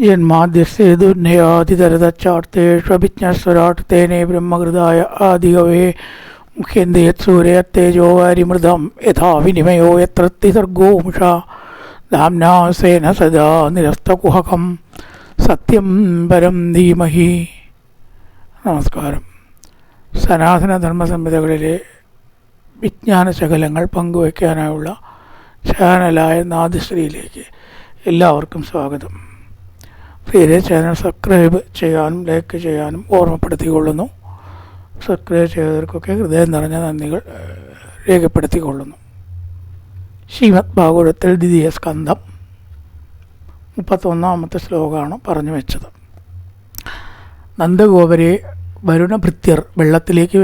ജന്മാദ്യസ്യേതുന്നയാതിതരതച്ചാർത്തേഷ്വഭിജ്ഞസ്വരാട്ടേനേ ബ്രഹ്മകൃതായ ആദികവേ മുഖ്യന്തേ യത്സൂര്യത്തേജോ വാരിമൃതം യഥാ വിനിമയോ യത്ര സർഗോ മുഷാ ധാംനാസേന സദാ നിരസ്തകുഹകം സത്യം പരം ധീമഹി. നമസ്കാരം. സനാതനധർമ്മ സംഹിതകളിലെ വിജ്ഞാനശകലങ്ങൾ പങ്കുവയ്ക്കാനായുള്ള ചാനലായ നാദശ്രീയിലേക്ക് എല്ലാവർക്കും സ്വാഗതം. പ്രിയരെ, ചാനൽ സബ്സ്ക്രൈബ് ചെയ്യാനും ലൈക്ക് ചെയ്യാനും ഓർമ്മപ്പെടുത്തിക്കൊള്ളുന്നു. സബ്സ്ക്രൈബ് ചെയ്തവർക്കൊക്കെ ഹൃദയം നിറഞ്ഞ നന്ദികൾ രേഖപ്പെടുത്തിക്കൊള്ളുന്നു. ശ്രീമദ് ഭാഗവതത്തിൽ ദ്വിതീയ സ്കന്ധം 31-ാമത്തെ ശ്ലോകമാണ് പറഞ്ഞു വെച്ചത്. നന്ദഗോപരെ വരുണഭൃത്യർ വെള്ളത്തിലേക്ക്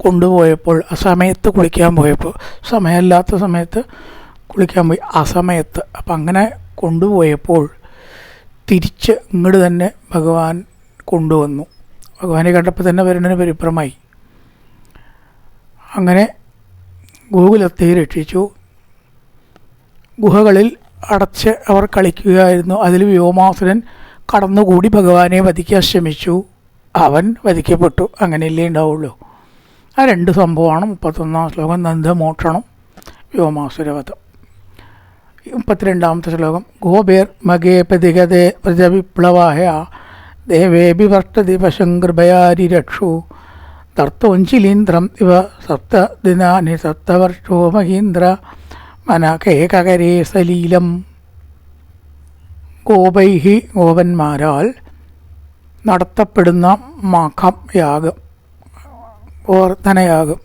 കൊണ്ടുപോയപ്പോൾ, അസമയത്ത് കുളിക്കാൻ പോയപ്പോൾ, സമയമല്ലാത്ത സമയത്ത് കുളിക്കാൻ പോയി, അസമയത്ത് അപ്പം അങ്ങനെ കൊണ്ടുപോയപ്പോൾ തിരിച്ച് ഇങ്ങോട്ട് തന്നെ ഭഗവാൻ കൊണ്ടുവന്നു. ഭഗവാനെ കണ്ടപ്പോൾ തന്നെ വരുണന് പരിഭ്രമായി. അങ്ങനെ ഗോകുലത്തെ രക്ഷിച്ചു. ഗുഹകളിൽ അടച്ച് അവർ കളിക്കുകയായിരുന്നു. അതിൽ വ്യോമാസുരൻ കടന്നുകൂടി ഭഗവാനെ വധിക്കാൻ ശ്രമിച്ചു. അവൻ വധിക്കപ്പെട്ടു. അങ്ങനെയല്ലേ ഉണ്ടാവുള്ളൂ. ആ രണ്ട് സംഭവമാണ് 31-ാം ശ്ലോകം, നന്ദമോക്ഷണം, വ്യോമാസുരവധം. 32-ാമത്തെ ശ്ലോകം, ഗോപേർ മകേ പ്രതിഗതേ പ്രജവിപ്ലവായ ദേവേഭി വർത്തതി പശങ്കൃപയാരി രക്ഷു ദർത്തോഞ്ചിലീന്ദ്രം ഇവ സപ്തദിനാനി സപ്തവർഷോ മഹീന്ദ്ര മനകേകരേ സലീലം. ഗോപൈഹി, ഗോപന്മാരാൽ നടത്തപ്പെടുന്ന മഖം യാഗം, ഗോവർദ്ധനയാഗം.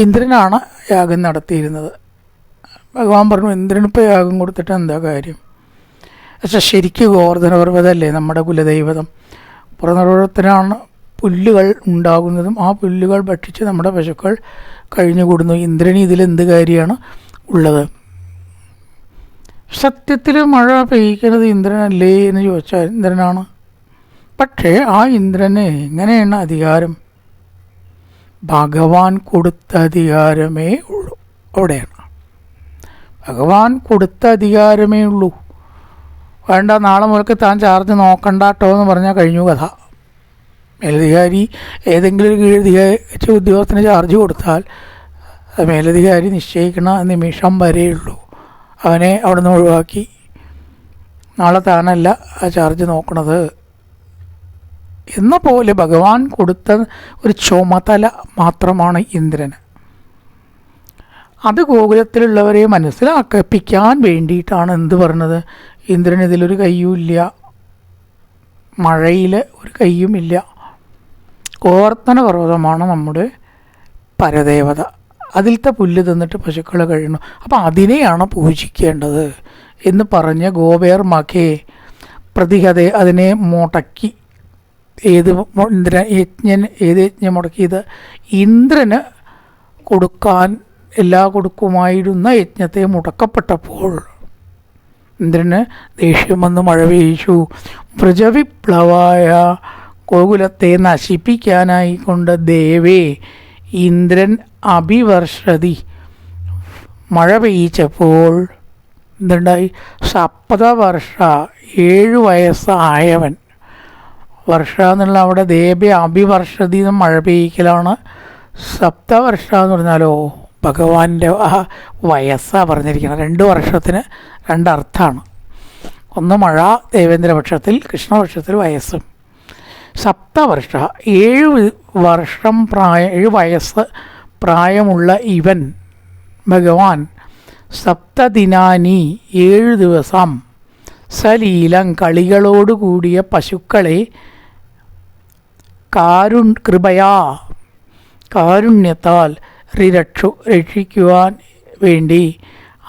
ഇന്ദ്രനാണ് യാഗം നടത്തിയിരുന്നത്. ഭഗവാൻ പറഞ്ഞു, ഇന്ദ്രനിപ്പോൾ യാഗം കൊടുത്തിട്ട് എന്താ കാര്യം? പക്ഷേ ശരിക്കും ഗോവർദ്ധന പർവ്വതമല്ലേ നമ്മുടെ കുലദൈവതം. പുറനിർവ്വത്തിനാണ് പുല്ലുകൾ ഉണ്ടാകുന്നതും ആ പുല്ലുകൾ ഭക്ഷിച്ച് നമ്മുടെ പശുക്കൾ കഴിഞ്ഞുകൂടുന്നു. ഇന്ദ്രന് ഇതിലെന്ത് കാര്യമാണ് ഉള്ളത്? സത്യത്തിൽ മഴ പെയ്ക്കുന്നത് ഇന്ദ്രനല്ലേ എന്ന് ചോദിച്ചാൽ ഇന്ദ്രനാണ്. പക്ഷേ ആ ഇന്ദ്രന് എങ്ങനെയാണ് അധികാരം? ഭഗവാൻ കൊടുത്ത അധികാരമേ ഉള്ളൂ. അവിടെയാണ് ഭഗവാൻ കൊടുത്ത അധികാരമേ ഉള്ളൂ. വേണ്ട, നാളെ മുതൽക്ക് താൻ ചാർജ് നോക്കണ്ട കേട്ടോ എന്ന് പറഞ്ഞാൽ കഴിഞ്ഞു കഥ. മേലധികാരി ഏതെങ്കിലും ഒരു കീഴധികാരി ഉദ്യോഗസ്ഥന് ചാർജ് കൊടുത്താൽ മേലധികാരി നിശ്ചയിക്കണ നിമിഷം വരെയുള്ളൂ. അവനെ അവിടെ നിന്ന് ഒഴിവാക്കി. നാളെ താനല്ല ആ ചാർജ് നോക്കണത് എന്ന പോലെ ഭഗവാൻ കൊടുത്ത ഒരു ചുമതല മാത്രമാണ് ഇന്ദ്രന്. അത് ഗോകുലത്തിലുള്ളവരെ മനസ്സിലാക്കിപ്പിക്കാൻ വേണ്ടിയിട്ടാണ് എന്ത് പറഞ്ഞത്? ഇന്ദ്രൻ ഇതിലൊരു കയ്യുമില്ല, മഴയിൽ ഒരു കയ്യുമില്ല. ഗോവർദ്ധന പർവ്വതമാണ് നമ്മുടെ പരദേവത. അതിലത്തെ പുല്ല് തിന്നിട്ട് പശുക്കൾ കഴിയണം. അപ്പം അതിനെയാണ് പൂജിക്കേണ്ടത് എന്ന് പറഞ്ഞ് ഗോപേർ മഖേ പ്രതിഹതേ, അതിനെ മുടക്കി. ഏത് യജ്ഞം മുടക്കിയത്? ഇന്ദ്രന് കൊടുക്കാൻ കൊടുക്കുമായിരുന്ന യജ്ഞത്തെ മുടക്കപ്പെട്ടപ്പോൾ ഇന്ദ്രന് ദേഷ്യം വന്ന് മഴ പെയ്ച്ചു. വ്രജവിപ്ലവായ, ഗോകുലത്തെ നശിപ്പിക്കാനായിക്കൊണ്ട് ദേവേ ഇന്ദ്രൻ അഭിവർഷതി, മഴ പെയ്ച്ചപ്പോൾ എന്തുണ്ടായി? സപ്തവർഷ, 7 വയസ്സായവൻ. വർഷ എന്നുള്ള അവിടെ ദേവേ അഭിവർഷതി എന്ന് മഴ പെയ്യിക്കലാണ്. സപ്തവർഷ എന്ന് പറഞ്ഞാലോ ഭഗവാന്റെ ആ വയസ്സാണ് പറഞ്ഞിരിക്കണം. 2 വർഷത്തിന് 2 അർത്ഥമാണ്. ഒന്ന് മഴ ദേവേന്ദ്രപക്ഷത്തിൽ, കൃഷ്ണപക്ഷത്തിൽ വയസ്സും. സപ്തവർഷ, 7 വർഷം 7 വയസ്സ് പ്രായമുള്ള ഇവൻ ഭഗവാൻ സപ്തദിനാനി 7 ദിവസം സലീലം കളികളോടുകൂടിയ പശുക്കളെ കൃപയാ, കാരുണ്യത്താൽ രക്ഷിക്കുവാൻ വേണ്ടി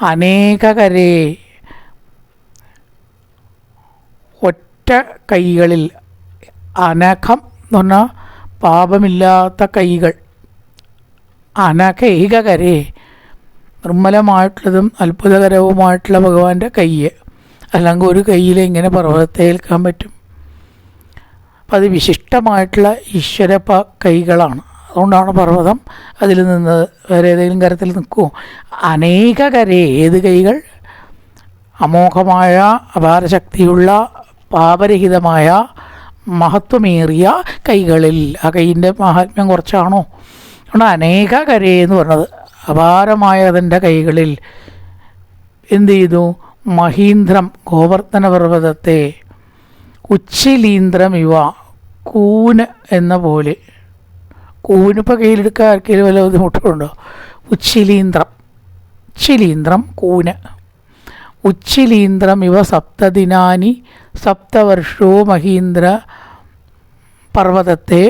അനേകരെ ഒറ്റ കൈകളിൽ, അനഘം എന്ന് പറഞ്ഞാൽ പാപമില്ലാത്ത കൈകൾ, അനഘൈകരെ നിർമ്മലമായിട്ടുള്ളതും അത്ഭുതകരവുമായിട്ടുള്ള ഭഗവാന്റെ കയ്യ്. അല്ലെങ്കിൽ ഒരു കയ്യിൽ ഇങ്ങനെ പർവ്വതത്തെ ഏൽക്കാൻ പറ്റും. അപ്പം അത് വിശിഷ്ടമായിട്ടുള്ള ഈശ്വര കൈകളാണ്. അതുകൊണ്ടാണ് പർവ്വതം അതിൽ നിന്ന് വേറെ ഏതെങ്കിലും കരത്തിൽ നിൽക്കുമോ? അനേക കരേ, ഏത് കൈകൾ? അമോഘമായ അപാരശക്തിയുള്ള പാപരഹിതമായ മഹത്വമേറിയ കൈകളിൽ. ആ കൈയിൻ്റെ മഹാത്മ്യം കുറച്ചാണോ? അതുകൊണ്ട് അനേക കരേ എന്ന് പറഞ്ഞത് അപാരമായ അതിൻ്റെ കൈകളിൽ എന്ത് ചെയ്തു? മഹീന്ദ്രം ഗോവർദ്ധന പർവ്വതത്തെ ഉച്ചിലീന്ദ്രം ഇവ കൂന് എന്ന പോലെ. കൂനിപ്പോൾ കയ്യിലെടുക്കാൻ ആർക്കെങ്കിലും വല്ല ബുദ്ധിമുട്ടുണ്ടോ? ഉച്ചിലീന്ദ്രം കൂന്. ഉച്ചിലീന്ദ്രം ഇവ സപ്തദിനാനി സപ്തവർഷോ മഹീന്ദ്ര പർവ്വതത്തെ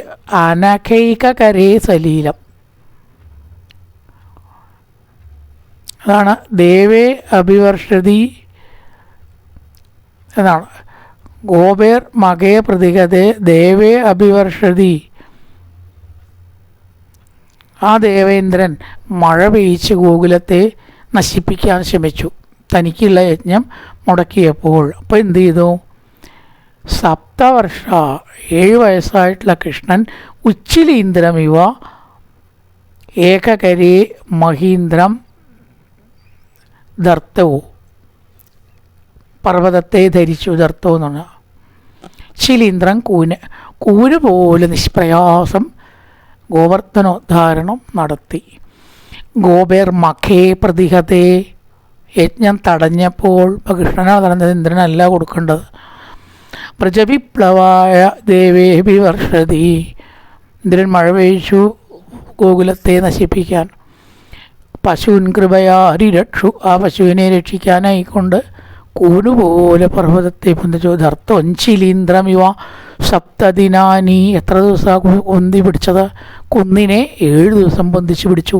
അനഘൈകകരേ സലീലം. അതാണ് ദേവേ അഭിവർഷതി എന്നാണ്. ഗോപേർ മകേ പ്രതികതേ ദേവേ അഭിവർഷതി. ആ ദേവേന്ദ്രൻ മഴ പെയ്ച്ച് ഗോകുലത്തെ നശിപ്പിക്കാൻ ശ്രമിച്ചു, തനിക്കുള്ള യജ്ഞം മുടക്കിയപ്പോൾ. അപ്പോൾ എന്ത് ചെയ്തു? സപ്തവർഷ 7 വയസ്സായിട്ടുള്ള കൃഷ്ണൻ ഉച്ചിലീന്ദ്രം ഇവ ഏകകരേ മഹീന്ദ്രം ദർത്തവും പർവ്വതത്തെ ധരിച്ചു. ദർത്തവും എന്ന് പറഞ്ഞാൽ ശിലീന്ദ്രം കൂന് പോലെ നിഷ്പ്രയാസം ഗോവർദ്ധനോദ്ധാരണം നടത്തി. ഗോപേർ മഖേ പ്രതിഹതേ യജ്ഞം തടഞ്ഞപ്പോൾ. ഇപ്പോൾ കൃഷ്ണനാണ് തടഞ്ഞത്, ഇന്ദ്രനല്ല കൊടുക്കേണ്ടത്. പ്രജവിപ്ലവായ ദേവേഭി വർഷതി. ഇന്ദ്രൻ മഴ പെയ്ച്ചു ഗോകുലത്തെ നശിപ്പിക്കാൻ. പശുവിൻ കൃപയാരിരക്ഷു. ആ പശുവിനെ രക്ഷിക്കാനായിക്കൊണ്ട് കൂനുപോലെ പർവ്വതത്തെ പൊന്തിച്ചു. ധർത്തോഞ്ചിലീന്ദ്രം ഇവ സപ്തദിനാനി. എത്ര ദിവസമാണ് പൊന്തി പിടിച്ചത്? കുന്നിനെ 7 ദിവസം പൊന്തിച്ച് പിടിച്ചു.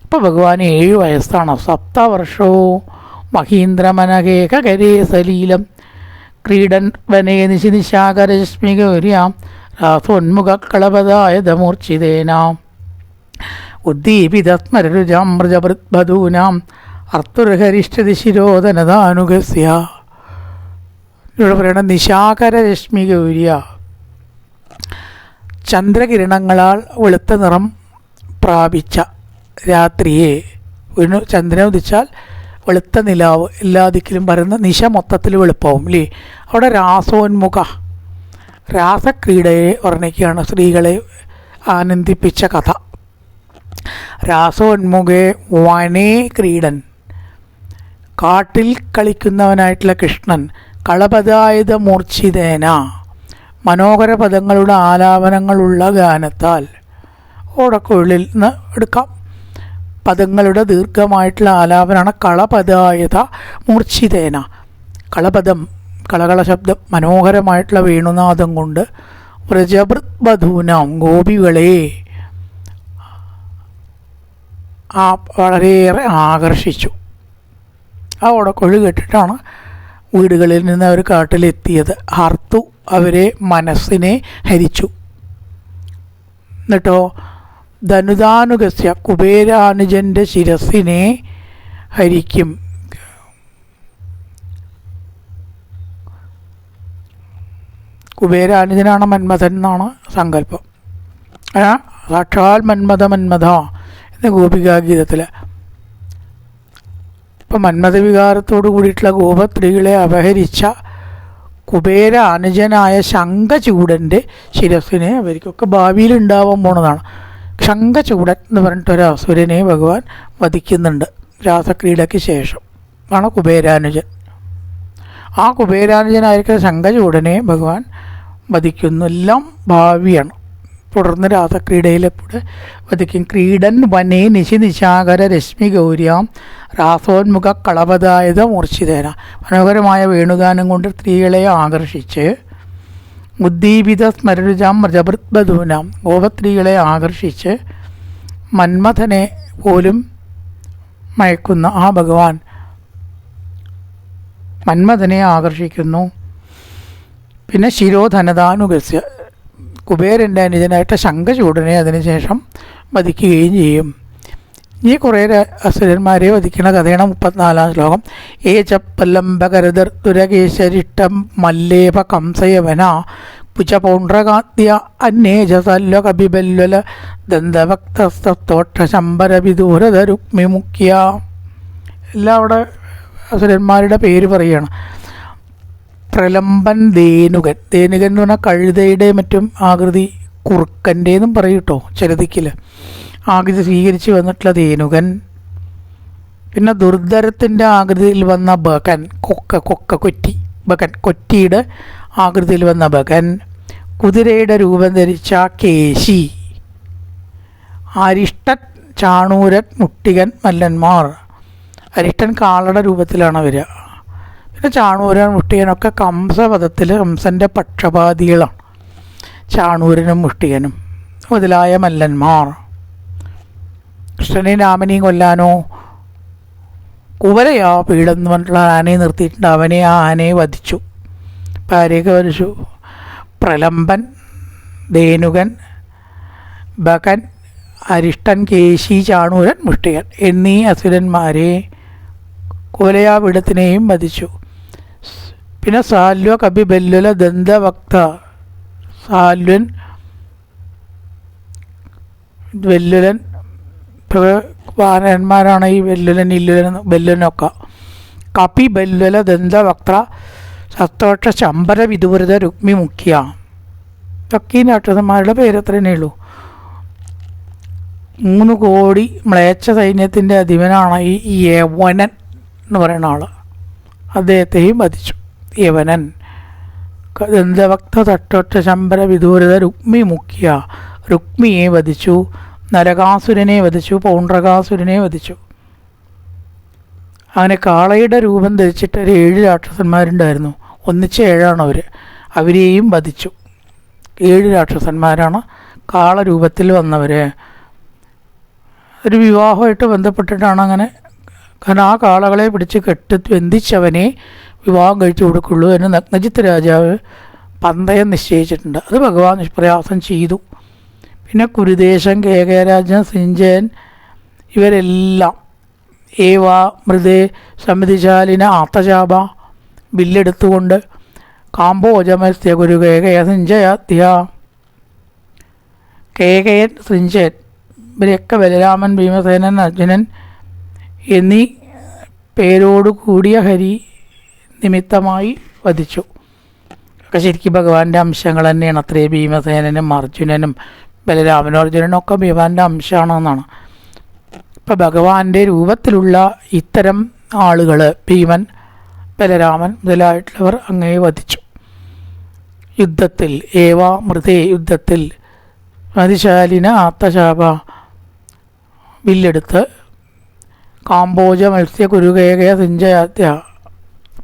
ഇപ്പോൾ ഭഗവാന് 7 വയസ്സാണ്. സപ്തവർഷോ മഹീന്ദ്രമനകേകരേ സലീലം ക്രീഡൻ വനേ നിശിനിശാകരശ്മിഗൗര്യാം രാസോന്മുഖക്കളപദായതമൂർച്ഛിതേനാം ഉദ്ദീപിതസ്മരരുജാം മൃജവൃദ്ബധൂനാം അർത്തുർഹരിഷ്ഠതി ശിരോധനദാനുഗസ്യ. ഇവിടെ പറയണ നിശാകരരശ്മിഗൗര്യ, ചന്ദ്രകിരണങ്ങളാൽ വെളുത്ത നിറം പ്രാപിച്ച രാത്രിയെ. ചന്ദ്രനെ ഉദിച്ചാൽ വെളുത്ത നിലാവ് എല്ലാ ദിക്കിലും പരന്ന നിശ മൊത്തത്തിൽ വെളുപ്പാവും അല്ലേ. അവിടെ രാസോന്മുഖ, രാസക്രീഡയെ വർണ്ണിക്കുകയാണ്, സ്ത്രീകളെ ആനന്ദിപ്പിച്ച കഥ. രാസോന്മുഖേ വനേ ക്രീഡൻ, കാട്ടിൽ കളിക്കുന്നവനായിട്ടുള്ള കൃഷ്ണൻ. കളപദായുധ മൂർച്ഛിതേന, മനോഹര പദങ്ങളുടെ ആലാപനങ്ങളുള്ള ഗാനത്താൽ. ഓടക്കുഴലിൽ നിന്ന് എടുക്കാം. പദങ്ങളുടെ ദീർഘമായിട്ടുള്ള ആലാപനമാണ് കളപദായുധ മൂർച്ഛിതേന. കളപദം, കളകള ശബ്ദം, മനോഹരമായിട്ടുള്ള വേണുനാദം കൊണ്ട് വ്രജവൃദ്ബധൂനാം ഗോപികളെ വളരെയേറെ ആകർഷിച്ചു. ആ ഓടക്കൊഴി കേട്ടിട്ടാണ് വീടുകളിൽ നിന്ന് അവർ കാട്ടിലെത്തിയത്. ഹർത്തു, അവരെ മനസ്സിനെ ഹരിച്ചു. എന്നിട്ടോ ധനുദാനുഗസ്യ, കുബേരാനുജൻ്റെ ശിരസിനെ ഹരിക്കും. കുബേരാനുജനാണ് മന്മഥൻ എന്നാണ് സങ്കല്പം. സാക്ഷാൽ മന്മഥ എന്ന് ഗോപികാഗീതത്തിൽ. ഇപ്പം മന്മഥവികാരത്തോടു കൂടിയിട്ടുള്ള ഗോപസ്ത്രീകളെ അപഹരിച്ച കുബേര അനുജനായ ശംഖചൂടൻ്റെ ശിരസിനെ അവർക്കൊക്കെ ഭാവിയിൽ ഉണ്ടാവാൻ പോണതാണ്. ശംഖചൂടൻ എന്ന് പറഞ്ഞിട്ടൊരു അസുരനെ ഭഗവാൻ വധിക്കുന്നുണ്ട് രാസക്രീഡയ്ക്ക് ശേഷം. ആണ് കുബേരാനുജൻ. ആ കുബേരാനുജനായിരിക്കുന്ന ശംഖചൂടനെ ഭഗവാൻ വധിക്കുന്നു. എല്ലാം ഭാവിയാണ്. തുടർന്ന് രാസക്രീഡയിലെക്കൂടെ വധിക്കും. ക്രീഡൻ വനേ നിശാകര രശ്മി ഗൗര്യാം രാസോന്മുഖ കളപദായുധ മൂർച്ഛിതേന. മനോഹരമായ വേണുഗാനം കൊണ്ട് സ്ത്രീകളെ ആകർഷിച്ച് ഉദ്ദീപിത സ്മരരുജാം മൃജവൃദ്ബധൂനാം, ഗോപസ്ത്രീകളെ ആകർഷിച്ച് മന്മഥനെ പോലും മയക്കുന്ന ആ ഭഗവാൻ മന്മഥനെ ആകർഷിക്കുന്നു. പിന്നെ ശിരോധനദാനുഗസ്യ, കുബേരൻ്റെ അനുജനായിട്ട് ശംഖചൂടനെ അതിനുശേഷം വധിക്കുകയും ചെയ്യും. ഈ കുറേ അസുരന്മാരെ വധിക്കുന്ന കഥയാണ് 34-ാം ശ്ലോകം. ഏചപ്പല്ലംബകരദർതുരകേശരിഷ്ടം മല്ലേപ കംസയവന പുചപൗണ്ഡ്രകാദ്യ അന്നേജസല്ല കപിബല്വല ദന്തഭക്തസ്തോക്ഷശമ്പരവിദൂരധരുക്മിമുഖ്യ. എല്ലാം അവിടെ അസുരന്മാരുടെ പേര് പറയുകയാണ്. പ്രലംബൻ, ധേനുകൻ. ധേനുകൻ എന്ന് പറഞ്ഞാൽ കഴുതയുടെ മറ്റും ആകൃതി, കുറുക്കൻ്റെന്നും പറയും കേട്ടോ ചിലതിക്കില്ല, ആകൃതി സ്വീകരിച്ച് വന്നിട്ടുള്ള ധേനുകൻ. പിന്നെ ദുർധരത്തിൻ്റെ ആകൃതിയിൽ വന്ന ബകൻ, കൊറ്റി ബകൻ, കൊറ്റിയുടെ ആകൃതിയിൽ വന്ന ബകൻ. കുതിരയുടെ രൂപം ധരിച്ച കേശി. അരിഷ്ടൻ, ചാണൂരൻ, മുട്ടികൻ മല്ലന്മാർ. അരിഷ്ടൻ കാളയുടെ രൂപത്തിലാണ് വരിക. പിന്നെ ചാണൂരൻ, മുട്ടികനൊക്കെ കംസവധത്തിൽ കംസൻ്റെ പക്ഷപാതികളാണ്. ചാണൂരനും മുഷ്ടികനും മുതലായ മല്ലന്മാർ. കൃഷ്ണനെയും രാമനെയും കൊല്ലാനോ കുവലയാ പീഠം എന്ന് പറഞ്ഞിട്ടുള്ള ആനയെ നിർത്തിയിട്ടുണ്ട്. അവനെ ആ ആനയെ വധിച്ചു. അപ്പം ആരെയൊക്കെ വധിച്ചു? പ്രലംബൻ, ധേനുകൻ, ബകൻ, അരിഷ്ടൻ, കേശി, ചാണൂരൻ, മുഷ്ടികൻ എന്നീ അസുരന്മാരെ കുവലയാ പീഠത്തിനെയും വധിച്ചു. പിന്നെ സാല്വ, കപി, ബല്ലുല, ദന്തവക്ത. സാല്വൻ, വെല്ലുലൻ, വാനരന്മാരാണ് ഈ വെല്ലുലൻ, ഇല്ലുലൻ, ബല്ലുലനൊക്കെ. കപി, ബല്ലുല, ദന്തവക്ത, സത്തോക്ഷ, ശമ്പര, വിദൂരത, രുക്മി, മുഖ്യ. ഇതൊക്കെ ഈ രാക്ഷസന്മാരുടെ പേര് അത്രേ ഉള്ളൂ. 3 കോടി മ്ലേച്ഛ സൈന്യത്തിൻ്റെ അധിപനാണ് ഈ യവനൻ എന്ന് പറയുന്ന ആൾ. അദ്ദേഹത്തെയും വധിച്ചു. യവനൻ, ദന്തവക്ത, തട്ടൊറ്റ, ശമ്പര, വിദൂരത, രുക്മി, മുഖ്യ. രുക്മിയെ വധിച്ചു. നരകാസുരനെ വധിച്ചു. പൗണ്ഡ്രകാസുരനെ വധിച്ചു. അങ്ങനെ കാളയുടെ രൂപം ധരിച്ചിട്ട് 7 രാക്ഷസന്മാരുണ്ടായിരുന്നു. ഒന്നിച്ച് 7 അവർ. അവരെയും വധിച്ചു. 7 രാക്ഷസന്മാരാണ് കാള രൂപത്തിൽ വന്നവർ. ഒരു വിവാഹമായിട്ട് ബന്ധപ്പെട്ടിട്ടാണ് അങ്ങനെ. കാരണം ആ കാളകളെ പിടിച്ച് ബന്ധിച്ചവനെ വിവാഹം കഴിച്ചു കൊടുക്കുള്ളൂ എന്ന് നഗ്നജിത്ത് രാജാവ് പന്തയം നിശ്ചയിച്ചിട്ടുണ്ട്. അത് ഭഗവാൻ നിഷ്പ്രയാസം ചെയ്തു. പിന്നെ കുരുദേശൻ, കേകയരാജൻ, സിഞ്ചയൻ ഇവരെല്ലാം ഏവാ മൃദേ സമിതിശാലിന ആത്തശാപ ബില്ലെടുത്തുകൊണ്ട് കാമ്പോജമസ്യ ഗുരു കേകയ സിഞ്ചയാത്യ. കേകയൻ, സിഞ്ചയൻ ഇവരെയൊക്കെ ബലരാമൻ, ഭീമസേനൻ, അർജുനൻ എന്നീ പേരോടു കൂടിയ ഹരി നിമിത്തമായി വധിച്ചു. ഒക്കെ ശരിക്കും ഭഗവാന്റെ അംശങ്ങൾ തന്നെയാണ്. അത്രേ ഭീമസേനനും അർജുനനും ബലരാമനും അർജുനനും ഒക്കെ ഭഗവാന്റെ അംശമാണെന്നാണ്. ഇപ്പം ഭഗവാന്റെ രൂപത്തിലുള്ള ഇത്തരം ആളുകൾ, ഭീമൻ, ബലരാമൻ മുതലായിട്ടുള്ളവർ അങ്ങേ വധിച്ചു. യുദ്ധത്തിൽ ഏവാ മൃതേ, യുദ്ധത്തിൽ മതിശാലിന ആത്തശാപ വില്ലെടുത്ത് കാമ്പോജ മത്സ്യ കുരുകേകയ സിഞ്ചയാത്യ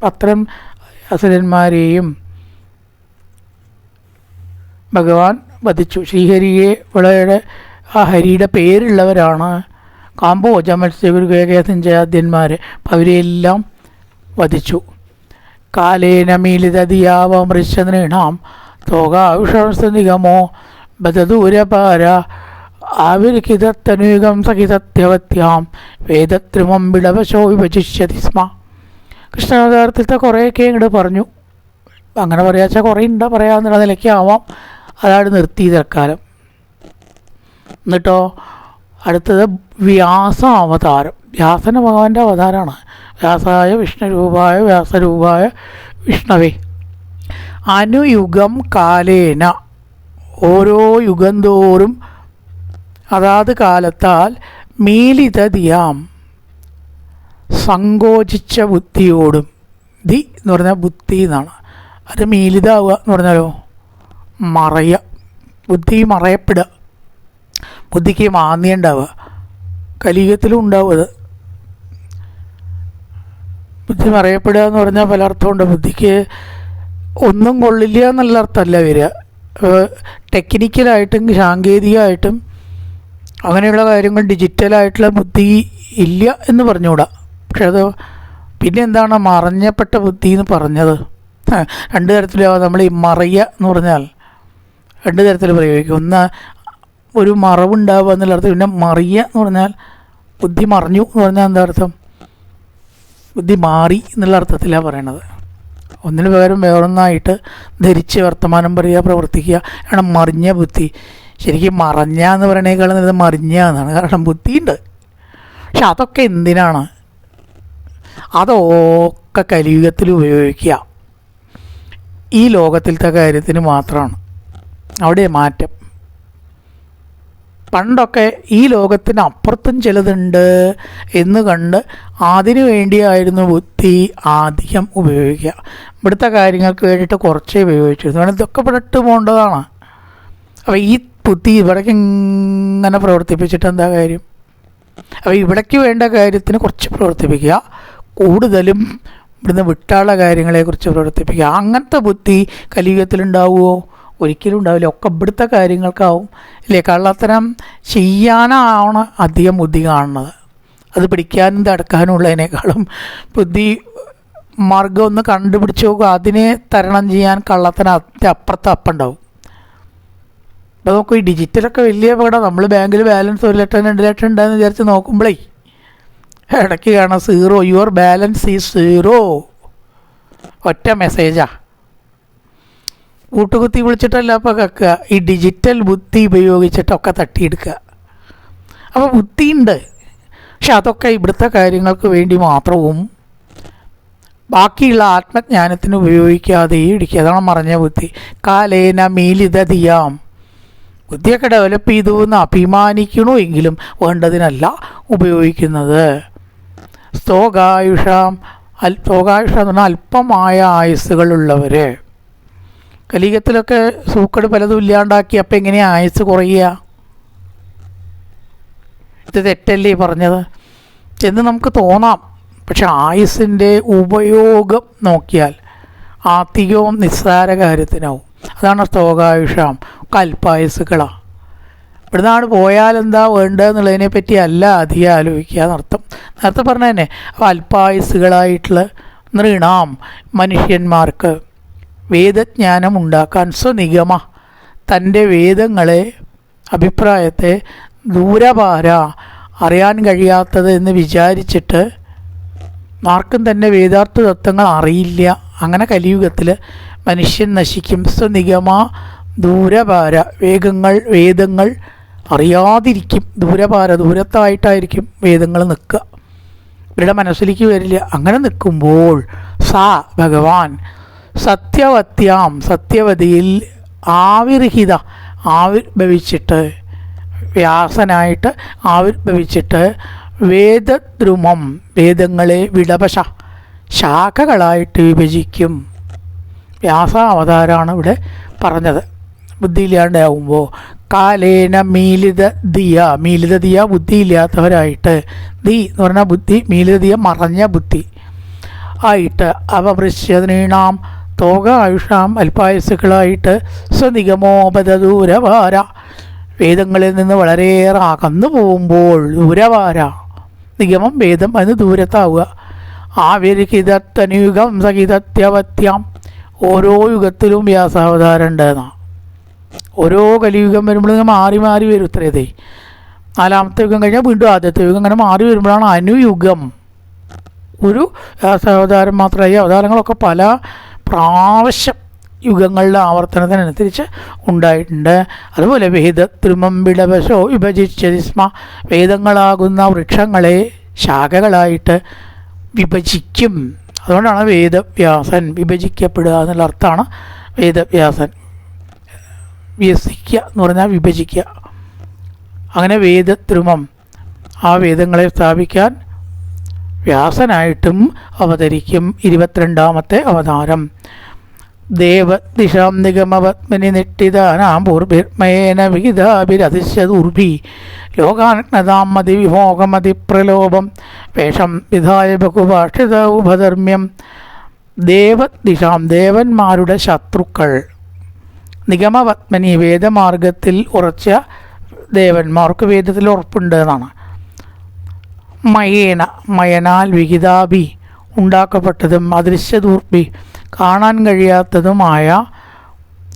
അത്തരം അസുരന്മാരെയും ഭഗവാൻ വധിച്ചു. ശ്രീഹരിയെ വളരെ ആ ഹരിയുടെ പേരുള്ളവരാണ് കാമ്പോജ മത്സ്യ കുരുകേകയ സിഞ്ചയാദ്യന്മാർ. അവരെയെല്ലാം വധിച്ചു. കാലേന മീലിതതിയാവ മൃശ്യനൃണാം തോകാവിഷനിഗമോ ബദദൂരപാര ആവിർഹിതത്തനുയുഗം സഹിതത്യവത്യാം വേദത്രിമം വിടവശോ വിഭജിഷ്യതി സ്മ. കൃഷ്ണാവതാരത്തിലത്തെ കുറേയൊക്കെ ഇങ്ങോട്ട് പറഞ്ഞു. അങ്ങനെ പറയാച്ചാൽ കുറേ ഉണ്ട്, പറയാമെന്നുള്ള നിലയ്ക്ക് ആവാം. അതാണ് നിർത്തി തൽക്കാലം. എന്നിട്ടോ അടുത്തത് വ്യാസാവതാരം. വ്യാസന ഭഗവാന്റെ അവതാരമാണ്. വ്യാസായ വിഷ്ണുരൂപായ വ്യാസരൂപായ വിഷ്ണവേ. അനുയുഗം കാലേന, ഓരോ യുഗം തോറും അതാത് കാലത്താൽ മീലിതതിയാം സങ്കോചിച്ച ബുദ്ധിയോടും. ദി എന്ന് പറഞ്ഞാൽ ബുദ്ധി എന്നാണ്. അത് മീലിതാവുക എന്ന് പറഞ്ഞാലോ മറയ, ബുദ്ധി മറയപ്പെടുക, ബുദ്ധിക്ക് മാന്യം ഉണ്ടാവുക. കലിയുഗത്തിലും ഉണ്ടാവും അത്. ബുദ്ധി മറയപ്പെടുക എന്ന് പറഞ്ഞാൽ പല അർത്ഥമുണ്ട്. ബുദ്ധിക്ക് ഒന്നും കൊള്ളില്ല എന്നുള്ള അർത്ഥമല്ല വരിക. ടെക്നിക്കലായിട്ടും സാങ്കേതികമായിട്ടും അങ്ങനെയുള്ള കാര്യങ്ങൾ ഡിജിറ്റലായിട്ടുള്ള ബുദ്ധി ഇല്ല എന്ന് പറഞ്ഞുകൂടാ. പക്ഷെ അത് പിന്നെ എന്താണ് മറഞ്ഞപ്പെട്ട ബുദ്ധി എന്ന് പറഞ്ഞത്? 2 തരത്തിലാവും. നമ്മൾ ഈ മറയ എന്ന് പറഞ്ഞാൽ 2 തരത്തിൽ പ്രയോഗിക്കും. ഒന്ന് ഒരു മറവുണ്ടാവുക എന്നുള്ള അർത്ഥം. പിന്നെ മറിയ എന്ന് പറഞ്ഞാൽ ബുദ്ധി മറിഞ്ഞു എന്ന് പറഞ്ഞാൽ എന്താ അർത്ഥം? ബുദ്ധി മാറി എന്നുള്ള അർത്ഥത്തിലാണ് പറയണത്. ഒന്നിന് പകരം വേറൊന്നായിട്ട് ധരിച്ച് വർത്തമാനം പറയുക, പ്രവർത്തിക്കുക ആണ് മറിഞ്ഞ ബുദ്ധി. ശരിക്കും മറഞ്ഞ എന്ന് പറയണേക്കാളും നല്ലത് മറിഞ്ഞ എന്നാണ്. കാരണം ബുദ്ധിയുണ്ട്. പക്ഷെ അതൊക്കെ എന്തിനാണ്? അതൊക്കെ കലിയുഗത്തിൽ ഉപയോഗിക്കുക ഈ ലോകത്തിലത്തെ കാര്യത്തിന് മാത്രമാണ്. അവിടെ മാറ്റം. പണ്ടൊക്കെ ഈ ലോകത്തിന് അപ്പുറത്തും ചിലതുണ്ട് എന്ന് കണ്ട് അതിനു വേണ്ടിയായിരുന്നു ബുദ്ധി ആദ്യം ഉപയോഗിക്കുക. ഇവിടുത്തെ കാര്യങ്ങൾക്ക് വേണ്ടിയിട്ട് കുറച്ചേ ഉപയോഗിച്ചിരുന്നു. കാരണം ഇതൊക്കെ പെട്ട് പോകേണ്ടതാണ്. അപ്പോൾ ഈ ബുദ്ധി ഇവിടേക്ക് ഇങ്ങനെ പ്രവർത്തിപ്പിച്ചിട്ട് എന്താ കാര്യം? അപ്പോൾ ഇവിടേക്ക് വേണ്ട കാര്യത്തിന് കുറച്ച് പ്രവർത്തിപ്പിക്കുക, കൂടുതലും ഇവിടുന്ന് വിട്ടാനുള്ള കാര്യങ്ങളെക്കുറിച്ച് പ്രവർത്തിപ്പിക്കുക. അങ്ങനത്തെ ബുദ്ധി കലിയുഗത്തിലുണ്ടാവുമോ? ഒരിക്കലും ഉണ്ടാവില്ല. ഒക്കെ ഇവിടുത്തെ കാര്യങ്ങൾക്കാവും. ഇല്ലേ? കള്ളത്തരം ചെയ്യാനാണ് അധികം ബുദ്ധി കാണുന്നത്. അത് പിടിക്കാനും തടുക്കാനും ഉള്ളതിനേക്കാളും ബുദ്ധി മാർഗം ഒന്ന് കണ്ടുപിടിച്ച് നോക്കുക. അതിനെ തരണം ചെയ്യാൻ കള്ളത്തരം അപ്പുറത്ത് അപ്പുണ്ടാവും. അപ്പോൾ നോക്കൂ, ഈ ഡിജിറ്റലൊക്കെ വലിയ അപകടം. നമ്മൾ ബാങ്കിൽ ബാലൻസ് 1 ലക്ഷം 2 ലക്ഷം ഉണ്ടെന്ന് വിചാരിച്ച് നോക്കുമ്പോഴേ ഇടയ്ക്ക് കാണാം 0, യുവർ ബാലൻസ് ഈസ് 0. ഒറ്റ മെസ്സേജാ. കൂട്ടുകുത്തി വിളിച്ചിട്ടല്ല അപ്പോൾ കേൾക്കുക. ഈ ഡിജിറ്റൽ ബുദ്ധി ഉപയോഗിച്ചിട്ടൊക്കെ തട്ടിയെടുക്കുക. അപ്പോൾ ബുദ്ധിയുണ്ട്, പക്ഷെ അതൊക്കെ ഇവിടുത്തെ കാര്യങ്ങൾക്ക് വേണ്ടി മാത്രവും ബാക്കിയുള്ള ആത്മജ്ഞാനത്തിന് ഉപയോഗിക്കാതെ ഇടിക്കുക. അതാണ് മറഞ്ഞ ബുദ്ധി. കാലേന മീലിതധിയാം. ബുദ്ധിയൊക്കെ ഡെവലപ്പ് ചെയ്തു എന്ന് അഭിമാനിക്കണോ എങ്കിലും വേണ്ടതിനല്ല ഉപയോഗിക്കുന്നത്. സ്തോകായുഷാം സ്തോകായുഷ എന്ന് പറഞ്ഞാൽ അല്പമായ ആയുസ്സുകളുള്ളവർ. കലിയുഗത്തിലൊക്കെ സൂക്കട് പലതും ഇല്ലാണ്ടാക്കി. അപ്പം എങ്ങനെയാണ് ആയുസ് കുറയുക? ഇത് തെറ്റല്ലേ പറഞ്ഞത് എന്ന് നമുക്ക് തോന്നാം. പക്ഷെ ആയുസ്സിൻ്റെ ഉപയോഗം നോക്കിയാൽ ആത്മികവും നിസ്സാര കാര്യത്തിനാവും. അതാണ് സ്തോകായുഷാം. കൽപ്പായുസുകളാണ്. ഇവിടുന്നാണ് പോയാലെന്താ വേണ്ടതെന്നുള്ളതിനെ പറ്റി അല്ല അധികം ആലോചിക്കുക എന്നർത്ഥം. നേരത്തെ പറഞ്ഞ തന്നെ അപ്പോൾ അല്പായുസുകളായിട്ടുള്ള നൃണാം മനുഷ്യന്മാർക്ക് വേദജ്ഞാനം ഉണ്ടാക്കാൻ സ്വനിഗമ തൻ്റെ വേദങ്ങളെ അഭിപ്രായത്തെ ദൂരപാര അറിയാൻ കഴിയാത്തത് എന്ന് വിചാരിച്ചിട്ട് ആർക്കും തന്നെ വേദാർത്ഥ തത്വങ്ങൾ അറിയില്ല. അങ്ങനെ കലിയുഗത്തിൽ മനുഷ്യൻ നശിക്കും. സ്വനിഗമ ദൂരപാര വേദങ്ങൾ അറിയാതിരിക്കും. ദൂരപാര ദൂരത്തായിട്ടായിരിക്കും വേദങ്ങൾ നിൽക്കുക, ഇവരുടെ മനസ്സിലേക്ക് വരില്ല. അങ്ങനെ നിൽക്കുമ്പോൾ സാ ഭഗവാൻ സത്യവത്യാം സത്യവതിയിൽ ആവിർഭവിച്ചിട്ട് വ്യാസനായിട്ട് ആവിർഭവിച്ചിട്ട് വേദദ്രുമം വേദങ്ങളെ വിടപശ ശാഖകളായിട്ട് വിഭജിക്കും. വ്യാസ അവതാരമാണ് ഇവിടെ പറഞ്ഞത്. ബുദ്ധിയില്ലാണ്ടാവുമ്പോൾ കാലേന മീലിത ദിയ ബുദ്ധിയില്ലാത്തവരായിട്ട് ദി എന്ന് പറഞ്ഞാൽ ബുദ്ധി, മീലിതദിയ മറഞ്ഞ ബുദ്ധി ആയിട്ട് അവവൃശ്യനീണാം തോക ആയുഷാം അല്പായുസുകളായിട്ട് സ്വനിഗമോപദൂരവാര വേദങ്ങളിൽ നിന്ന് വളരെയേറെ അകന്നു പോകുമ്പോൾ ദൂരവാര നിഗമം വേദം അതിന് ദൂരത്താവുക. ആവിർഹിതത്തനുയുഗം സഹിതത്യവത്യാം. ഓരോ യുഗത്തിലും വ്യാസാവതാരം ഉണ്ടെന്നാണ്. ഓരോ കലിയുഗം വരുമ്പോഴും മാറി മാറി വരും. ഇത്രയതേ 4ാമത്തെ യുഗം കഴിഞ്ഞാൽ വീണ്ടും ആദ്യത്തെ യുഗം അങ്ങനെ മാറി വരുമ്പോഴാണ് അനുയുഗം. ഒരു വ്യാസാവതാരം മാത്രമല്ല, ഈ അവതാരങ്ങളൊക്കെ പല പ്രാവശ്യം യുഗങ്ങളുടെ ആവർത്തനത്തിനനുസരിച്ച് ഉണ്ടായിട്ടുണ്ട്. അതുപോലെ വേദദ്രുമം വിടവശോ വിഭജിച്ചതിസ്മ വേദങ്ങളാകുന്ന വൃക്ഷങ്ങളെ ശാഖകളായിട്ട് വിഭജിക്കും. അതുകൊണ്ടാണ് വേദവ്യാസൻ വിഭജിക്കപ്പെടുക എന്നുള്ള അർത്ഥമാണ്. വേദവ്യാസൻ വ്യസിക്കുക എന്ന് പറഞ്ഞാൽ വിഭജിക്കുക. അങ്ങനെ വേദദ്രുമം ആ വേദങ്ങളെ സ്ഥാപിക്കാൻ വ്യാസനായിട്ടും അവതരിക്കും. 22ാമത്തെ അവതാരം. ദേവദിശാം നിഗമപത്മിനി നിട്ടിതാനാം പൂർഭിർമയേന വിഹിതാഭിരതിശദൂർഭി ലോകാനഗ്നതാം മതിവിമോഹമതിപ്രലോഭം വേഷം വിധായ ബഹുഭാഷിത ഉപധർമ്മ്യം. ദേവദിശാം ദേവന്മാരുടെ ശത്രുക്കൾ. നിഗമപത്മിനി വേദമാർഗത്തിൽ ഉറച്ച ദേവന്മാർക്ക് വേദത്തിൽ ഉറപ്പുണ്ട് എന്നാണ്. മയനാൽ വിഹിതാഭി ഉണ്ടാക്കപ്പെട്ടതും അദൃശ്യദൂർഭി കാണാൻ കഴിയാത്തതുമായ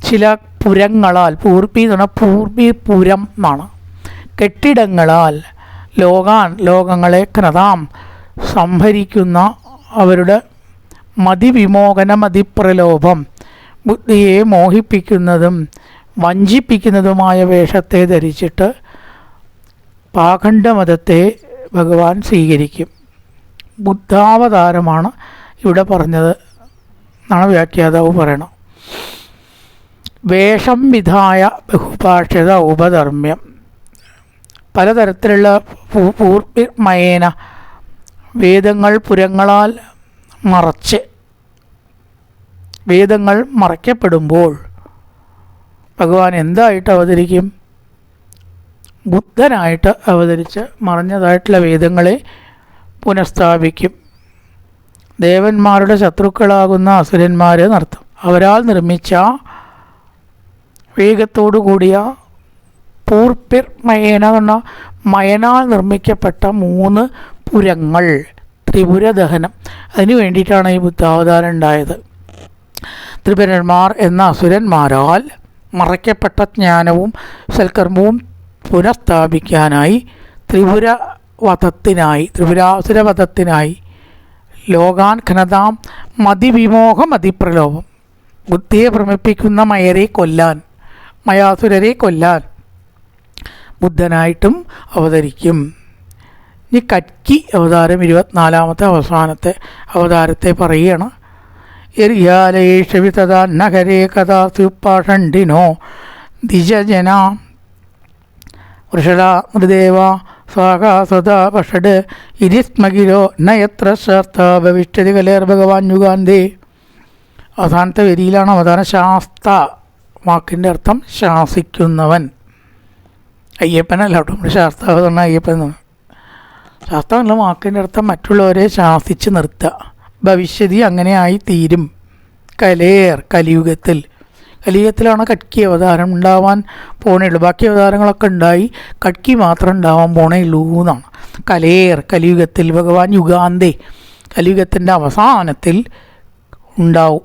ചില പുരങ്ങളാൽ, പൂർബി എന്ന് പറഞ്ഞാൽ പൂർബി പുരം എന്നാണ്, കെട്ടിടങ്ങളാൽ ലോകങ്ങളെ ക്രതാം സംഭരിക്കുന്ന അവരുടെ മതിവിമോഹനമതിപ്രലോഭം ബുദ്ധിയെ മോഹിപ്പിക്കുന്നതും വഞ്ചിപ്പിക്കുന്നതുമായ വേഷത്തെ ധരിച്ചിട്ട് പാഖണ്ഡമതത്തെ ഭഗവാൻ സ്വീകരിക്കും. ബുദ്ധാവതാരമാണ് ഇവിടെ പറഞ്ഞത് എന്നാണ് വ്യാഖ്യാതാവ് പറയണം. വേഷം വിധായ ബഹുഭാഷിത ഉപധർമ്മ്യം, പലതരത്തിലുള്ള പൂർവ്വമയേന വേദങ്ങൾ പുരങ്ങളാൽ മറച്ച്, വേദങ്ങൾ മറയ്ക്കപ്പെടുമ്പോൾ ഭഗവാൻ എന്തായിട്ട് അവതരിക്കും? ബുദ്ധനായിട്ട് അവതരിച്ച് മറഞ്ഞതായിട്ടുള്ള വേദങ്ങളെ പുനഃസ്ഥാപിക്കും. ദേവന്മാരുടെ ശത്രുക്കളാകുന്ന അസുരന്മാർ നടത്തും. അവരാൽ നിർമ്മിച്ച വേഗത്തോടു കൂടിയ പൂർപ്പിർമയേന എന്ന മയനാൽ നിർമ്മിക്കപ്പെട്ട 3 പുരങ്ങൾ, ത്രിപുരദഹനം, അതിനു വേണ്ടിയിട്ടാണ് ഈ ബുദ്ധാവതാരം ഉണ്ടായത്. ത്രിപുരന്മാർ എന്ന അസുരന്മാരാൽ മറയ്ക്കപ്പെട്ട ജ്ഞാനവും സൽക്കർമ്മവും പുനഃസ്ഥാപിക്കാനായി, ത്രിപുരാസുരവധത്തിനായി, ലോകാൻ ഘനതാം മതിവിമോഹ മതിപ്രലോഭം, ബുദ്ധിയെ ഭ്രമിപ്പിക്കുന്ന മയാസുരരെ കൊല്ലാൻ ബുദ്ധനായിട്ടും അവതരിക്കും. ഇനി കൽക്കി അവതാരം 24ാമത്തെ അവസാനത്തെ അവതാരത്തെ പറയുകയാണ്. യർയാലേഷവിതദാ നഗരേ കഥാസുപാഷണ്ഡിനോ ദിജജന വൃഷടാ മൃദേവ സ്വാഹാ സദാ പഷഡ് ഇരിസ്മഗിരോ നയത്ര ശാസ്ത ഭവിഷ്യതി കലേർ ഭഗവാൻ യുഗാന്തേ. അവസാനത്തെ വരിയിലാണ് അവതാരം. ശാസ്ത വാക്കിൻ്റെ അർത്ഥം ശാസിക്കുന്നവൻ. അയ്യപ്പനല്ല കേട്ടോ, നമ്മുടെ ശാസ്താവ് പറഞ്ഞ അയ്യപ്പൻ എന്നാണ്. ശാസ്ത്രം എന്നുള്ള വാക്കിൻ്റെ അർത്ഥം മറ്റുള്ളവരെ ശാസിച്ച് നിർത്തുക. ഭവിഷ്യതി അങ്ങനെയായി തീരും. കലിയുഗത്തിലാണ് കൽക്കി അവതാരം ഉണ്ടാവാൻ പോണേയുള്ളൂ. ബാക്കി അവതാരങ്ങളൊക്കെ ഉണ്ടായി, കൽക്കി മാത്രം ഉണ്ടാവാൻ പോണേയുള്ളൂ എന്നാണ്. കലിയുഗത്തിൽ ഭഗവാൻ യുഗാന്തേ, കലിയുഗത്തിൻ്റെ അവസാനത്തിൽ ഉണ്ടാവും.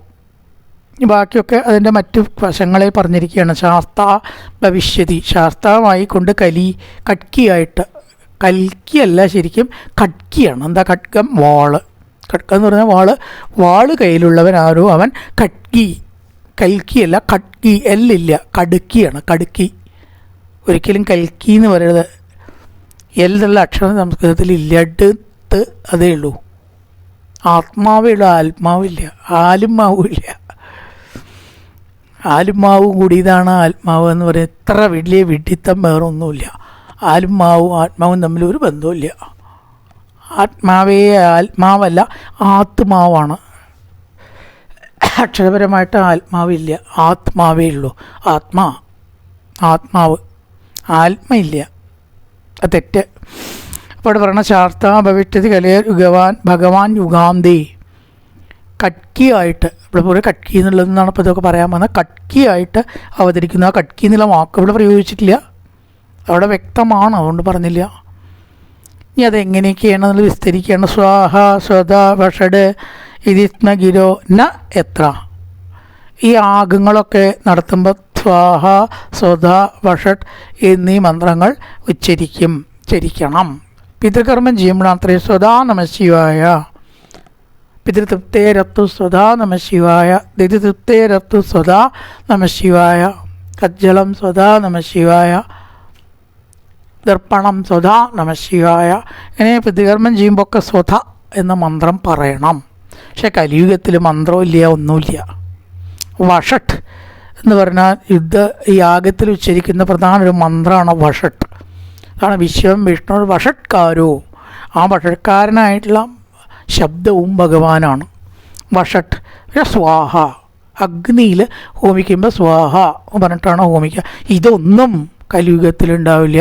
ബാക്കിയൊക്കെ അതിൻ്റെ മറ്റു വശങ്ങളെ പറഞ്ഞിരിക്കുകയാണ്. ശാസ്ത ഭവിഷ്യതി, ശാസ്ത്രമായി കൊണ്ട് കൽക്കിയായിട്ട്, കൽക്കിയല്ല ശരിക്കും കട്കിയാണ്. എന്താ കട്കം? വാള്. കട്ക എന്ന് പറഞ്ഞാൽ വാള് കയ്യിലുള്ളവൻ ആരോ അവൻ കൽക്കിയല്ല, കട്കി, എല്ലില്ല, കടുക്കിയാണ്. കടുക്കി. ഒരിക്കലും കൽക്കി എന്ന് പറയുന്നത് എന്നുള്ള അക്ഷരം സംസ്കൃതത്തിൽ ഇല്ല. അടുത്ത് അതേ ഉള്ളൂ. ആത്മാവേ ഉള്ളൂ, ആത്മാവില്ല. ആലുമാവില്ല. ആലുമാവും കൂടിയതാണ് ആത്മാവ് എന്ന് പറയുന്നത്. ഇത്ര വലിയ വിഡിത്തം വേറൊന്നുമില്ല. ആത്മാവും തമ്മിൽ ഒരു ബന്ധവുമില്ല. ആത്മാവല്ല, ആത്മാവാണ്. അക്ഷരപരമായിട്ട് ആത്മാവില്ല, ആത്മാവേ ഉള്ളൂ. ആത്മാവ്, ആത്മയില്ല. അത് തെറ്റ്. അപ്പോൾ അവിടെ പറയണ ശാസ്ത്ര ഭവിഷ്യതി കലേർ ഭഗവാൻ യുഗാന്തേ, കട്കിയായിട്ട്. ഇവിടെ പോലെ കട്കി എന്നുള്ളതെന്നാണ് ഇപ്പോൾ ഇതൊക്കെ പറയാൻ വന്നത്. കട്കിയായിട്ട് അവതരിക്കുന്ന ആ കട്കി എന്നുള്ള വാക്ക് ഇവിടെ പ്രയോഗിച്ചിട്ടില്ല. അവിടെ വ്യക്തമാണ്, അതുകൊണ്ട് പറഞ്ഞില്ല. ഇനി അതെങ്ങനെയൊക്കെയാണെന്നുള്ളത് വിസ്തരിക്കുകയാണ്. സ്വാഹ സ്വത വഷഡ് ഇതിസ്മഗിരോ ന എത്ര. ഈ യാഗങ്ങളൊക്കെ നടത്തുമ്പോൾ സ്വാഹ സ്വത വഷഡ് എന്നീ മന്ത്രങ്ങൾ ഉച്ചരിക്കണം. പിതൃകർമ്മം ചെയ്യുമ്പോഴാത്രേ സ്വതാ നമശിവായ, പിതൃതൃപ്തേരത്തു സ്വതാ നമശിവായ, ദിതിതൃപ്തേരത്തു സ്വതാ നമശിവായ, കജ്ജളം സ്വതാ നമശിവായ, ദർപ്പണം സ്വധാ നമശിവായ. ഇങ്ങനെ പിതൃകർമ്മം ചെയ്യുമ്പോൾ ഒക്കെ സ്വധ എന്ന മന്ത്രം പറയണം. പക്ഷെ കലിയുഗത്തിൽ മന്ത്രമില്ല, ഒന്നുമില്ല. വഷട്ട് എന്ന് പറഞ്ഞാൽ യാഗത്തിൽ ഉച്ചരിക്കുന്ന പ്രധാന ഒരു മന്ത്രമാണ് വഷട്ട്. അതാണ് വിശ്വം വിഷ്ണു വഷട്കാരോ. ആ വഷട്കാരനായിട്ടുള്ള ശബ്ദവും ഭഗവാനാണ്. വഷട്ട്. പിന്നെ സ്വാഹ, അഗ്നിയിൽ ഹോമിക്കുമ്പോൾ സ്വാഹ പറഞ്ഞിട്ടാണ് ഹോമിക്കുക. ഇതൊന്നും കലിയുഗത്തിലുണ്ടാവില്ല.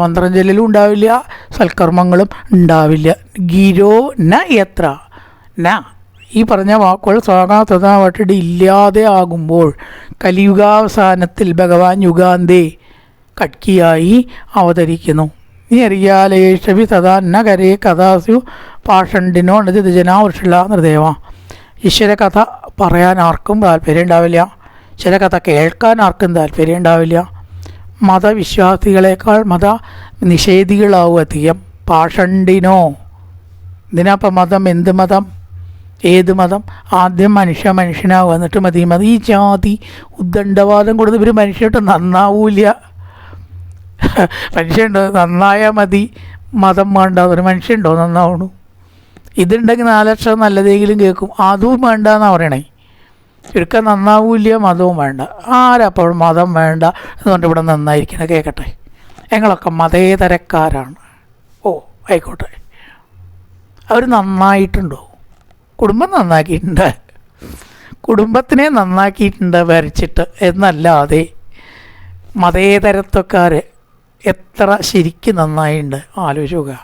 മന്ത്രം ചൊല്ലലും ഉണ്ടാവില്ല, സൽക്കർമ്മങ്ങളും ഉണ്ടാവില്ല. ഗിരോ ന എത്ര. ഈ പറഞ്ഞ വാക്കുകൾ സ്വാഗാതഥാവട്ടടി ഇല്ലാതെ ആകുമ്പോൾ കലിയുഗാവസാനത്തിൽ ഭഗവാൻ യുഗാന്തേ കട്കിയായി അവതരിക്കുന്നു. ഇനി അറിയാലേഷവി തഥാ നഗരേ കഥാസു പാഷണ്ഡിനോ ജനാവൃഷല നിർദേവ. ഈശ്വര കഥ പറയാൻ ആർക്കും താല്പര്യം ഉണ്ടാവില്ല. ചില കഥ കേൾക്കാൻ ആർക്കും താല്പര്യം ഉണ്ടാവില്ല. മതവിശ്വാസികളെക്കാൾ നിഷേധികളാവും അധികം. പാഷണ്ഡിനോ. ഇതിനപ്പം മതം, എന്ത് മതം, ഏത് മതം? ആദ്യം മനുഷ്യനാവും, എന്നിട്ട് മതി. ഈ ജാതി ഉദ്ദണ്ഡവാദം കൊടുത്ത് ഇവർ മനുഷ്യട്ട് നന്നാവൂല. മനുഷ്യനുണ്ടോ നന്നായാൽ മതി, മതം വേണ്ട. ഒരു മനുഷ്യനുണ്ടോ നന്നാവണു? ഇതുണ്ടെങ്കിൽ 4 ലക്ഷം നല്ലതെങ്കിലും കേൾക്കും, അതും വേണ്ട എന്നാണ് പറയണേ. ചുരുക്കം നന്നാവില്ല, മതവും വേണ്ട. ആരപ്പോൾ മതം വേണ്ട എന്ന് പറഞ്ഞിട്ട് ഇവിടെ നന്നായിരിക്കണം, കേൾക്കട്ടെ. ഞങ്ങളൊക്കെ മതേതരക്കാരാണ്. ഓ ആയിക്കോട്ടെ. അവർ നന്നായിട്ടുണ്ടോ? കുടുംബം നന്നാക്കിയിട്ടുണ്ട്, കുടുംബത്തിനെ നന്നാക്കിയിട്ടുണ്ട് വരച്ചിട്ട് എന്നല്ലാതെ മതേതരത്വക്കാർ എത്ര ശരിക്കും നന്നായിട്ടുണ്ട് ആലോചിച്ച് നോക്കുക.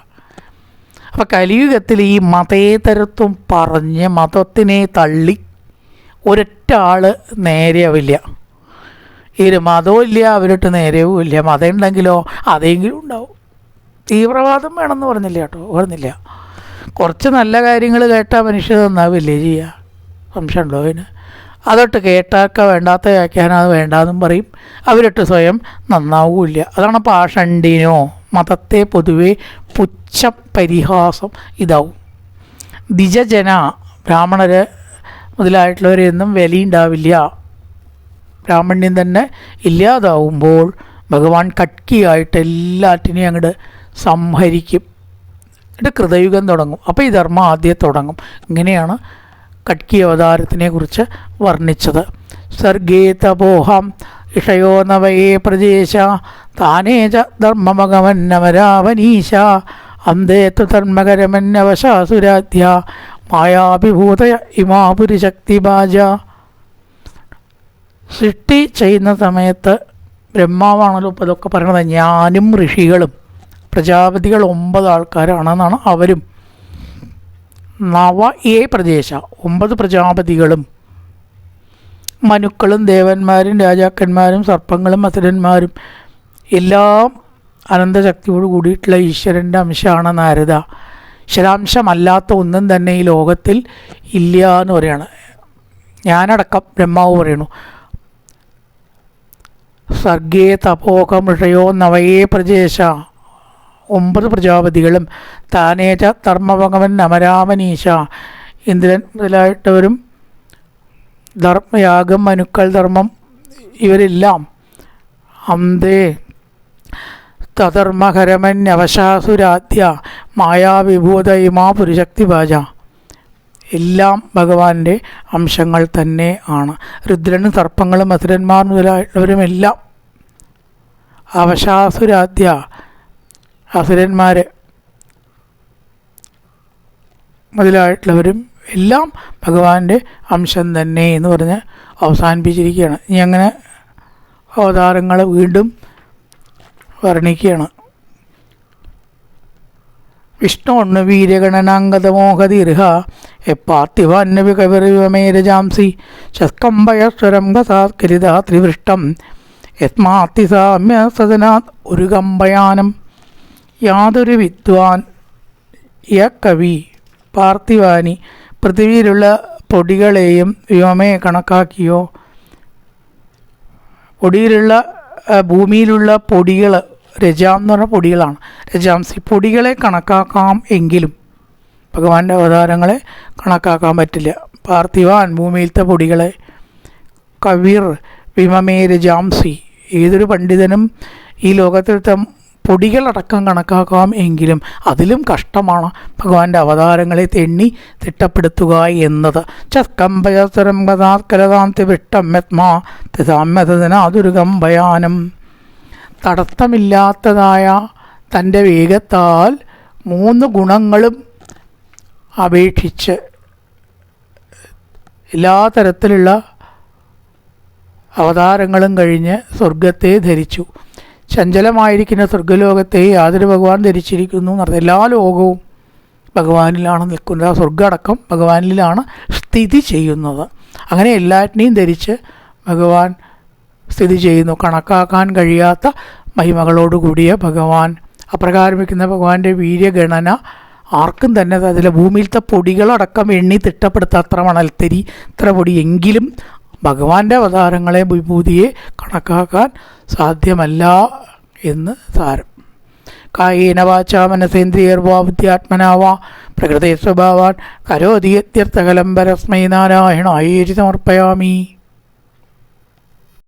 അപ്പോൾ കലിയുഗത്തിൽ ഈ മതേതരത്വം പറഞ്ഞ് മതത്തിനെ തള്ളി ഒരൊറ്റ ആൾ നേരെയാവില്ല. ഒരു മതവും ഇല്ല, അവരിട്ട് നേരെയും ഇല്ല. മതം ഉണ്ടെങ്കിലോ അതെങ്കിലും ഉണ്ടാവും. തീവ്രവാദം വേണമെന്ന് പറഞ്ഞില്ല കേട്ടോ, പറഞ്ഞില്ല. കുറച്ച് നല്ല കാര്യങ്ങൾ കേട്ടാൽ മനുഷ്യർ നന്നാവില്ലേ ചെയ്യുക? സംശയമുണ്ടോ അതിന്? അതൊട്ട് കേട്ടാക്ക വേണ്ടാത്ത വ്യാഖ്യാനം അത് വേണ്ടാന്നും പറയും. അവരിട്ട് സ്വയം നന്നാവില്ല. അതാണ് പാഷണ്ഡിനോ മതത്തെ പൊതുവെ പുച്ഛം പരിഹാസം ഇതാവും. ദ്വിജജന ബ്രാഹ്മണർ മുതലായിട്ടുള്ളവരെയൊന്നും വിലയുണ്ടാവില്ല. ബ്രാഹ്മണ്യം തന്നെ ഇല്ലാതാവുമ്പോൾ ഭഗവാൻ കട്കിയായിട്ട് എല്ലാറ്റിനെയും അങ്ങോട്ട് സംഹരിക്കും. എന്നിട്ട് കൃതയുഗം തുടങ്ങും. അപ്പോൾ ഈ ധർമ്മം ആദ്യം തുടങ്ങും. ഇങ്ങനെയാണ് കട്കി അവതാരത്തിനെ കുറിച്ച് വർണ്ണിച്ചത്. സർഗേ തപോഹം ഇഷയോ നവയേ പ്രദേശ താനേച ധർമ്മമഗമന്നമരാവനീശ അന്തേത്തു ധർമ്മകരമന്നവശാസുരാധ്യ മായാഭിഭൂതയ ഇമാപുരിശക്തിഭാജ. സൃഷ്ടി ചെയ്യുന്ന സമയത്ത് ബ്രഹ്മാവാണല്ലോ ഇപ്പോൾ ഇതൊക്കെ പറയണത്. ഞാനും ഋഷികളും പ്രജാപതികൾ 9 ആൾക്കാരാണെന്നാണ് അവരും. നവ ഏ പ്രദേശ 9 പ്രജാപതികളും മനുക്കളും ദേവന്മാരും രാജാക്കന്മാരും സർപ്പങ്ങളും അസുരന്മാരും എല്ലാം അനന്തശക്തിയോട് കൂടിയിട്ടുള്ള ഈശ്വരൻ്റെ അംശമാണ് നാരദ. ഈശ്വരാംശമല്ലാത്ത ഒന്നും തന്നെ ഈ ലോകത്തിൽ ഇല്ല എന്ന് പറയാണ്. ഞാനടക്കം ബ്രഹ്മാവ് പറയണു. സർഗേ തപോകം ഋഷയോ നവയേ പ്രദേശ 9 പ്രജാപതികളും താനേച ധർമ്മഭഗവൻ അമരാമനീശ ഇന്ദ്രൻ മുതലായിട്ടവരും ധർമ്മയാഗം മനുക്കൾ ധർമ്മം ഇവരെല്ലാം അന്തേ തധർമ്മകരമന്യവശാസുരാധ്യ മായാവിഭൂത ഇമാ പുരുശക്തിഭാജ. എല്ലാം ഭഗവാന്റെ അംശങ്ങൾ തന്നെ ആണ്. രുദ്രനും സർപ്പങ്ങളും അസുരന്മാർ മുതലായിട്ടുള്ളവരുമെല്ലാം അവശാസുരാധ്യ അസുരന്മാർ മുതലായിട്ടുള്ളവരും എല്ലാം ഭഗവാന്റെ അംശം തന്നെ എന്ന് പറഞ്ഞ് അവസാനിപ്പിച്ചിരിക്കുകയാണ്. ഇനി അങ്ങനെ അവതാരങ്ങൾ വീണ്ടും വർണ്ണിക്കുകയാണ്. വിഷ്ണു വീര്യഗണനാംഗതമോഹദീർഘ എപ്പാത്തിവാന്നവി കവിർവമേരജാംസി ശസ്കംഭയസ്വരം ഗസാത്കരിതാ ത്രിവൃഷ്ടം യസ്മാത്തിസാമ്യ സദനാത് ഒരു കമ്പയാനം. യാതൊരു വിദ്വാൻ കവി പാർത്ഥിവാനി പൃഥ്വിയിലുള്ള പൊടികളെയും വ്യോമയെ കണക്കാക്കിയോ, പൊടിയിലുള്ള ഭൂമിയിലുള്ള പൊടികൾ, രജാം എന്ന് പറഞ്ഞ പൊടികളാണ്, രജാംസി പൊടികളെ കണക്കാക്കാം എങ്കിലും ഭഗവാന്റെ അവതാരങ്ങളെ കണക്കാക്കാൻ പറ്റില്ല. പാർത്ഥിവാൻ ഭൂമിയിലത്തെ പൊടികളെ, കവിർ വിമമേ രജാംസി ഏതൊരു പണ്ഡിതനും ഈ ലോകത്തിലത്തെ പൊടികളടക്കം കണക്കാക്കാം എങ്കിലും അതിലും കഷ്ടമാണ് ഭഗവാന്റെ അവതാരങ്ങളെ എണ്ണി തിട്ടപ്പെടുത്തുക എന്നത്. ചസ്കംഭയസ്വരം ഗതാത്കലതാന്തി വിട്ടം യത്മാ തിസാമ്യതനാതൊരു കമ്പയാനം. തടസ്സമില്ലാത്തതായ തൻ്റെ വേഗത്താൽ 3 ഗുണങ്ങളും അപേക്ഷിച്ച് എല്ലാ തരത്തിലുള്ള അവതാരങ്ങളും കഴിഞ്ഞ് സ്വർഗത്തെ ധരിച്ചു. ചഞ്ചലമായിരിക്കുന്ന സ്വർഗ്ഗലോകത്തെ യാതൊരു ഭഗവാൻ ധരിച്ചിരിക്കുന്നു എന്നർത്ഥം. എല്ലാ ലോകവും ഭഗവാനിലാണ് നിൽക്കുന്നത്. ആ സ്വർഗ്ഗടക്കം ഭഗവാനിലാണ് സ്ഥിതി ചെയ്യുന്നത്. അങ്ങനെ എല്ലാറ്റിനെയും ധരിച്ച് ഭഗവാൻ സ്ഥിതി ചെയ്യുന്നു. കണക്കാക്കാൻ കഴിയാത്ത മഹിമകളോടുകൂടിയ ഭഗവാൻ. അപ്രകാരം വയ്ക്കുന്ന ഭഗവാന്റെ വീര്യഗണന ആർക്കും തന്നെ അതിലെ ഭൂമിയിലത്തെ പൊടികളടക്കം എണ്ണി തിട്ടപ്പെടുത്താം. അത്ര മണൽത്തരി, ഇത്ര പൊടി എങ്കിലും ഭഗവാന്റെ അവതാരങ്ങളെ വിഭൂതിയെ കണക്കാക്കാൻ സാധ്യമല്ല എന്ന് സാരം. കായേന വാചാ മനസേന്ദ്രിയർവാ ബുദ്ധ്യാത്മനാവാ പ്രകൃതേ സ്വഭാവാൻ കരോതി യത്യർത്ഥകലം പരസ്മൈ നാരായണായേതി സമർപ്പയാമി.